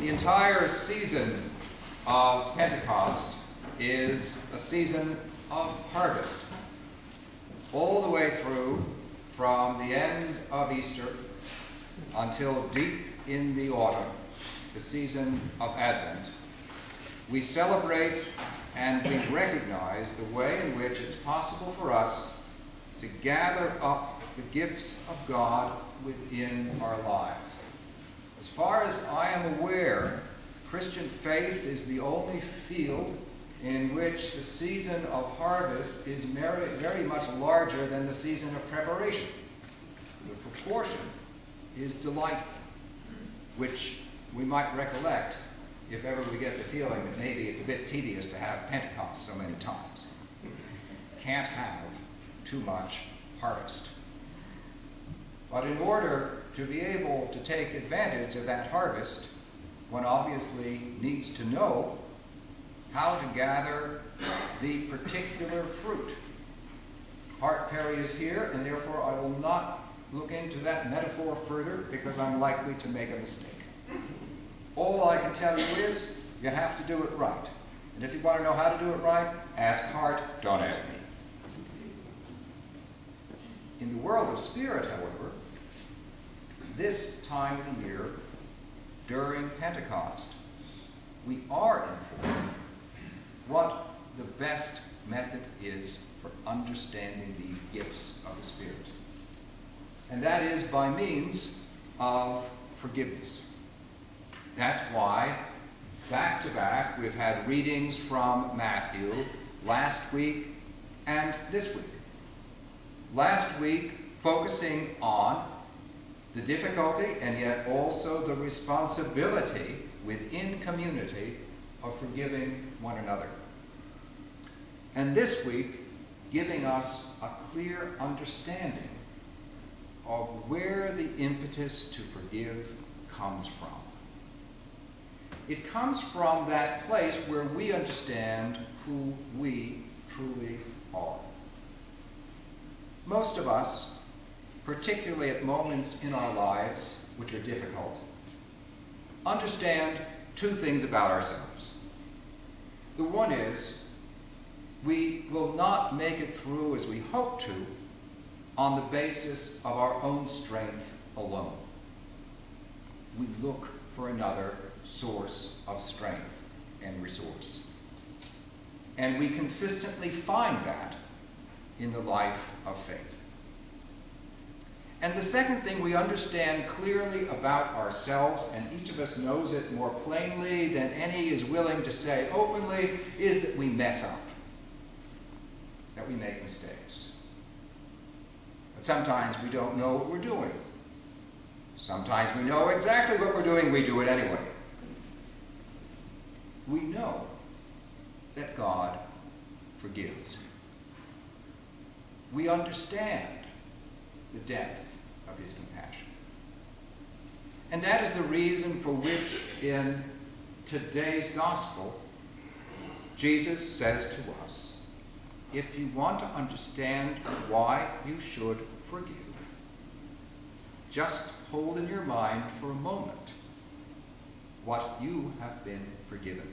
The entire season of Pentecost is a season of harvest, all the way through from the end of Easter until deep in the autumn, the season of Advent. We celebrate and we recognize the way in which it's possible for us to gather up the gifts of God within our lives. As far as I am aware, Christian faith is the only field in which the season of harvest is very, very much larger than the season of preparation. The proportion is delightful, which we might recollect if ever we get the feeling that maybe it's a bit tedious to have Pentecost so many times. Can't have too much harvest. But in order to be able to take advantage of that harvest, one obviously needs to know how to gather the particular fruit. Hart Perry is here, and therefore I will not look into that metaphor further because I'm likely to make a mistake. All I can tell you is you have to do it right. And if you want to know how to do it right, ask Hart, don't ask me. In the world of spirit, however, this time of the year, during Pentecost, we are informed what the best method is for understanding these gifts of the Spirit. And that is by means of forgiveness. That's why, back to back, we've had readings from Matthew last week and this week. Last week, focusing on the difficulty and yet also the responsibility within community of forgiving one another. And this week, giving us a clear understanding of where the impetus to forgive comes from. It comes from that place where we understand who we truly are. Most of us, particularly at moments in our lives which are difficult, understand two things about ourselves. The one is, we will not make it through as we hope to on the basis of our own strength alone. We look for another source of strength and resource. And we consistently find that in the life of faith. And the second thing we understand clearly about ourselves, and each of us knows it more plainly than any is willing to say openly, is that we mess up, that we make mistakes. But sometimes we don't know what we're doing. Sometimes we know exactly what we're doing, we do it anyway. We know that God forgives. We understand the depth of his compassion. And that is the reason for which in today's gospel, Jesus says to us, if you want to understand why you should forgive, just hold in your mind for a moment what you have been forgiven.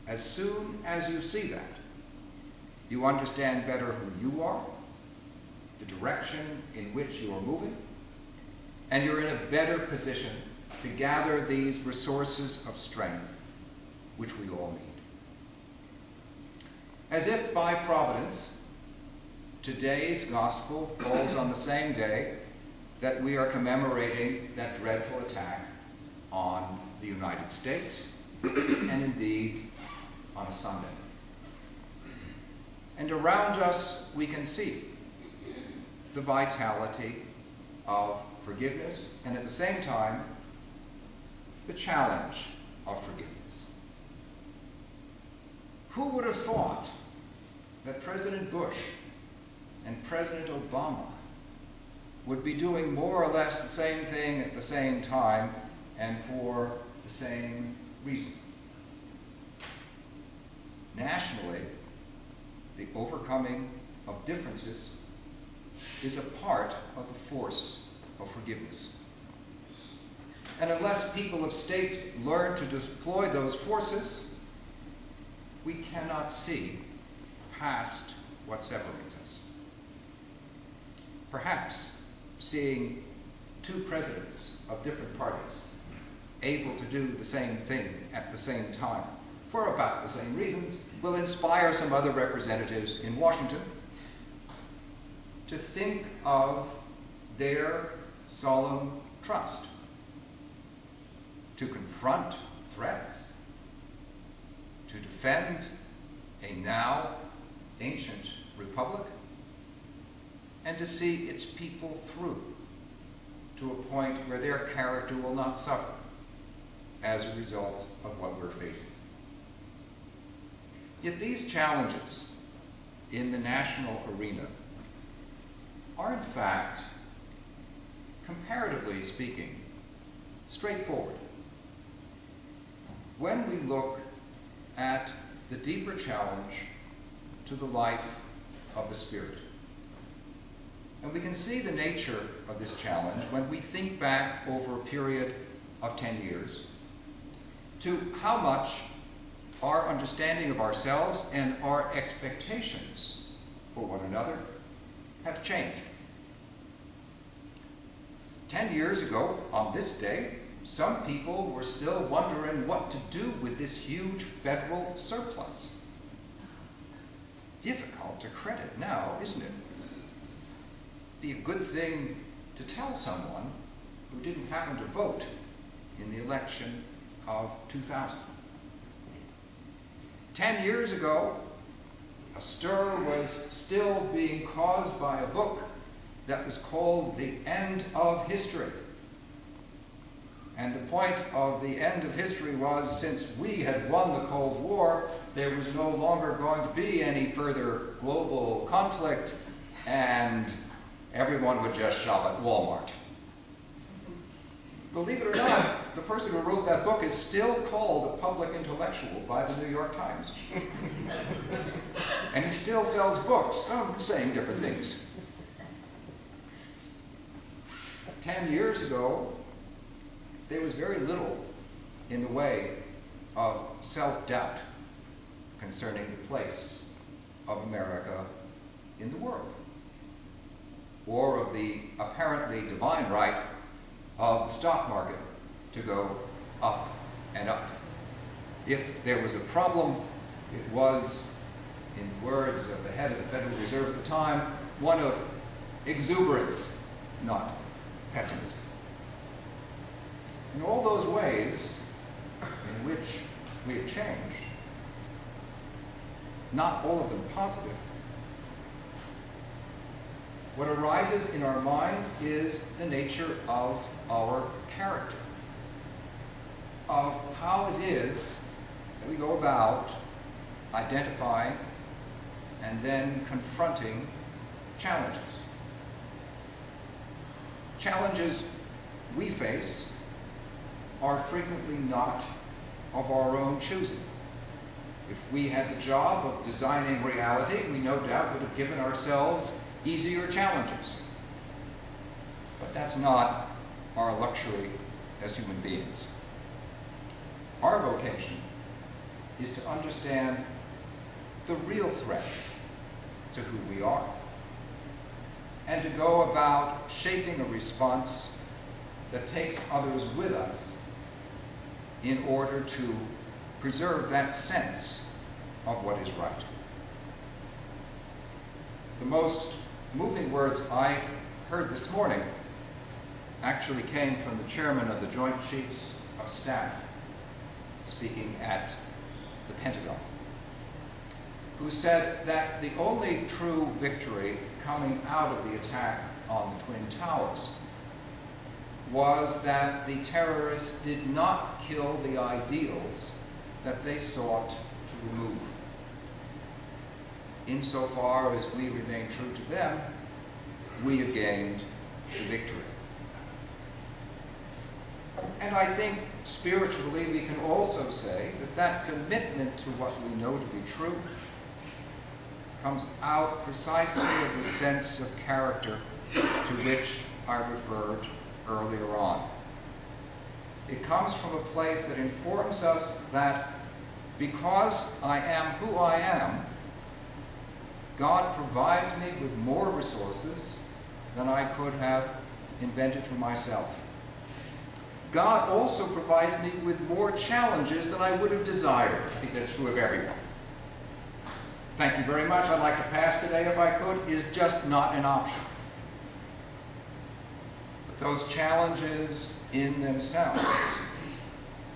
As soon as you see that, you understand better who you are, the direction in which you are moving, and you're in a better position to gather these resources of strength which we all need. As if by providence, today's gospel falls on the same day that we are commemorating that dreadful attack on the United States, and indeed on a Sunday. And around us we can see the vitality of forgiveness, and at the same time, the challenge of forgiveness. Who would have thought that President Bush and President Obama would be doing more or less the same thing at the same time and for the same reason? Nationally, the overcoming of differences is a part of the force of forgiveness. And unless people of state learn to deploy those forces, we cannot see past what separates us. Perhaps seeing two presidents of different parties able to do the same thing at the same time for about the same reasons will inspire some other representatives in Washington to think of their solemn trust, to confront threats, to defend a now ancient republic, and to see its people through to a point where their character will not suffer as a result of what we're facing. Yet these challenges in the national arena are in fact, comparatively speaking, straightforward. When we look at the deeper challenge to the life of the Spirit. And we can see the nature of this challenge when we think back over a period of 10 years to how much our understanding of ourselves and our expectations for one another have changed. 10 years ago, on this day, some people were still wondering what to do with this huge federal surplus. Difficult to credit now, isn't it? Be a good thing to tell someone who didn't happen to vote in the election of 2000. 10 years ago, a stir was still being caused by a book that was called The End of History. And the point of the end of history was, since we had won the Cold War, there was no longer going to be any further global conflict, and everyone would just shop at Walmart. Believe it or not, the person who wrote that book is still called a public intellectual by the New York Times. And he still sells books, saying different things. 10 years ago, there was very little in the way of self-doubt concerning the place of America in the world, or of the apparently divine right of the stock market to go up and up. If there was a problem, it was, in words of the head of the Federal Reserve at the time, one of exuberance, not pessimism. In all those ways in which we have changed, not all of them positive, what arises in our minds is the nature of our character, of how it is that we go about identifying and then confronting challenges. Challenges we face are frequently not of our own choosing. If we had the job of designing reality, we no doubt would have given ourselves easier challenges. But that's not our luxury as human beings. Our vocation is to understand the real threats to who we are, and to go about shaping a response that takes others with us in order to preserve that sense of what is right. The most moving words I heard this morning actually came from the chairman of the Joint Chiefs of Staff speaking at the Pentagon, who said that the only true victory coming out of the attack on the Twin Towers was that the terrorists did not kill the ideals that they sought to remove. Insofar as we remain true to them, we have gained the victory. And I think spiritually we can also say that that commitment to what we know to be true comes out precisely of the sense of character to which I referred earlier on. It comes from a place that informs us that because I am who I am, God provides me with more resources than I could have invented for myself. God also provides me with more challenges than I would have desired. I think that's true of everyone. Thank you very much. I'd like to pass today if I could is just not an option. But those challenges in themselves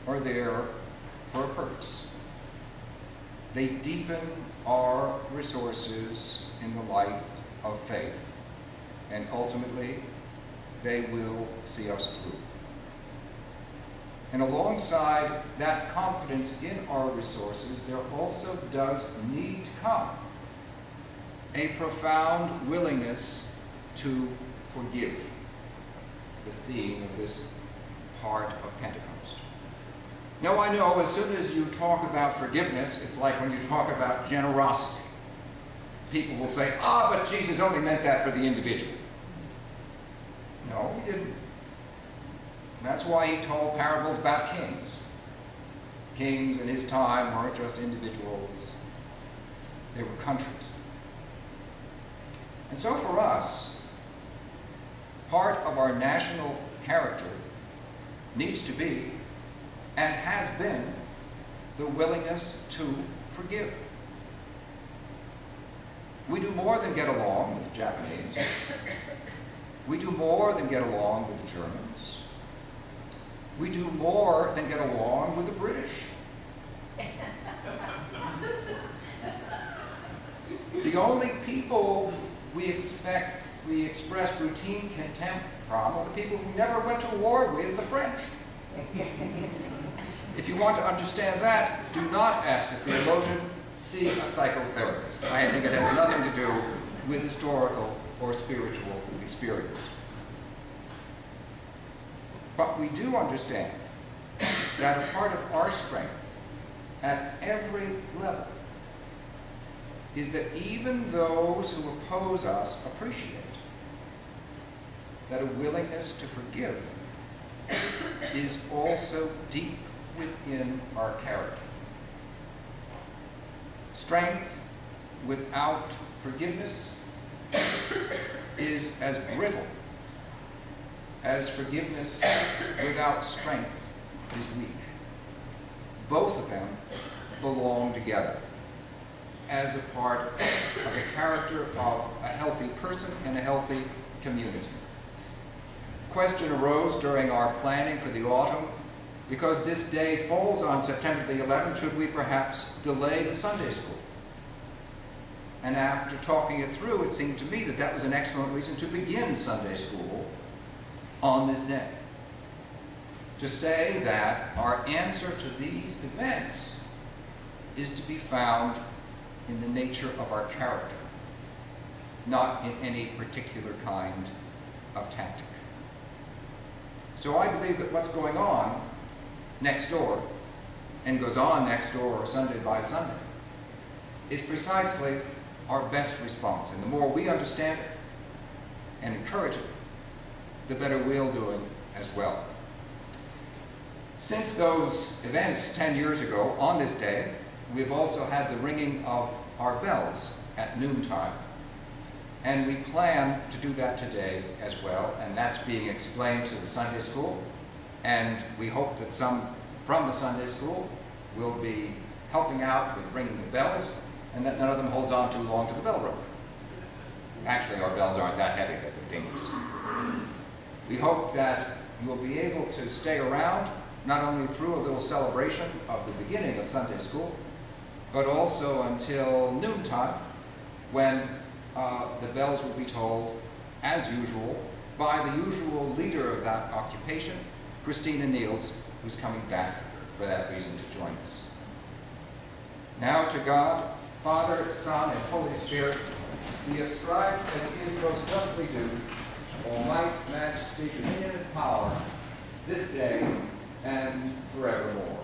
are there for a purpose. They deepen our resources in the light of faith, and ultimately they will see us through. And alongside that confidence in our resources, there also does need to come a profound willingness to forgive, the theme of this part of Pentecost. Now I know as soon as you talk about forgiveness, it's like when you talk about generosity. People will say, but Jesus only meant that for the individual. No, he didn't. That's why he told parables about kings. Kings in his time weren't just individuals, they were countries. And so for us, part of our national character needs to be, and has been, the willingness to forgive. We do more than get along with the Japanese. We do more than get along with the Germans. We do more than get along with the British. The only people we express routine contempt from are the people who never went to war with, the French. If you want to understand that, do not ask a theologian, see a psychotherapist. I think it has nothing to do with historical or spiritual experience. But we do understand that a part of our strength at every level is that even those who oppose us appreciate that a willingness to forgive is also deep within our character. Strength without forgiveness is as brittle as forgiveness without strength is weak. Both of them belong together as a part of the character of a healthy person and a healthy community. Question arose during our planning for the autumn, because this day falls on September the 11th, should we perhaps delay the Sunday school? And after talking it through, it seemed to me that that was an excellent reason to begin Sunday school on this day. To say that our answer to these events is to be found in the nature of our character, not in any particular kind of tactic. So I believe that what's going on next door, and goes on next door Sunday by Sunday, is precisely our best response. And the more we understand it and encourage it, the better we'll do it as well. Since those events 10 years ago, on this day, we've also had the ringing of our bells at noontime. And we plan to do that today as well, and that's being explained to the Sunday school. And we hope that some from the Sunday school will be helping out with ringing the bells, and that none of them holds on too long to the bell rope. Actually, our bells aren't that heavy that they're dangerous. We hope that you'll be able to stay around, not only through a little celebration of the beginning of Sunday school, but also until noontime, when the bells will be tolled, as usual, by the usual leader of that occupation, Christina Niels, who's coming back for that reason to join us. Now to God, Father, Son, and Holy Spirit, be ascribed as is most justly due, all might, majesty, dominion, and power, this day and forevermore.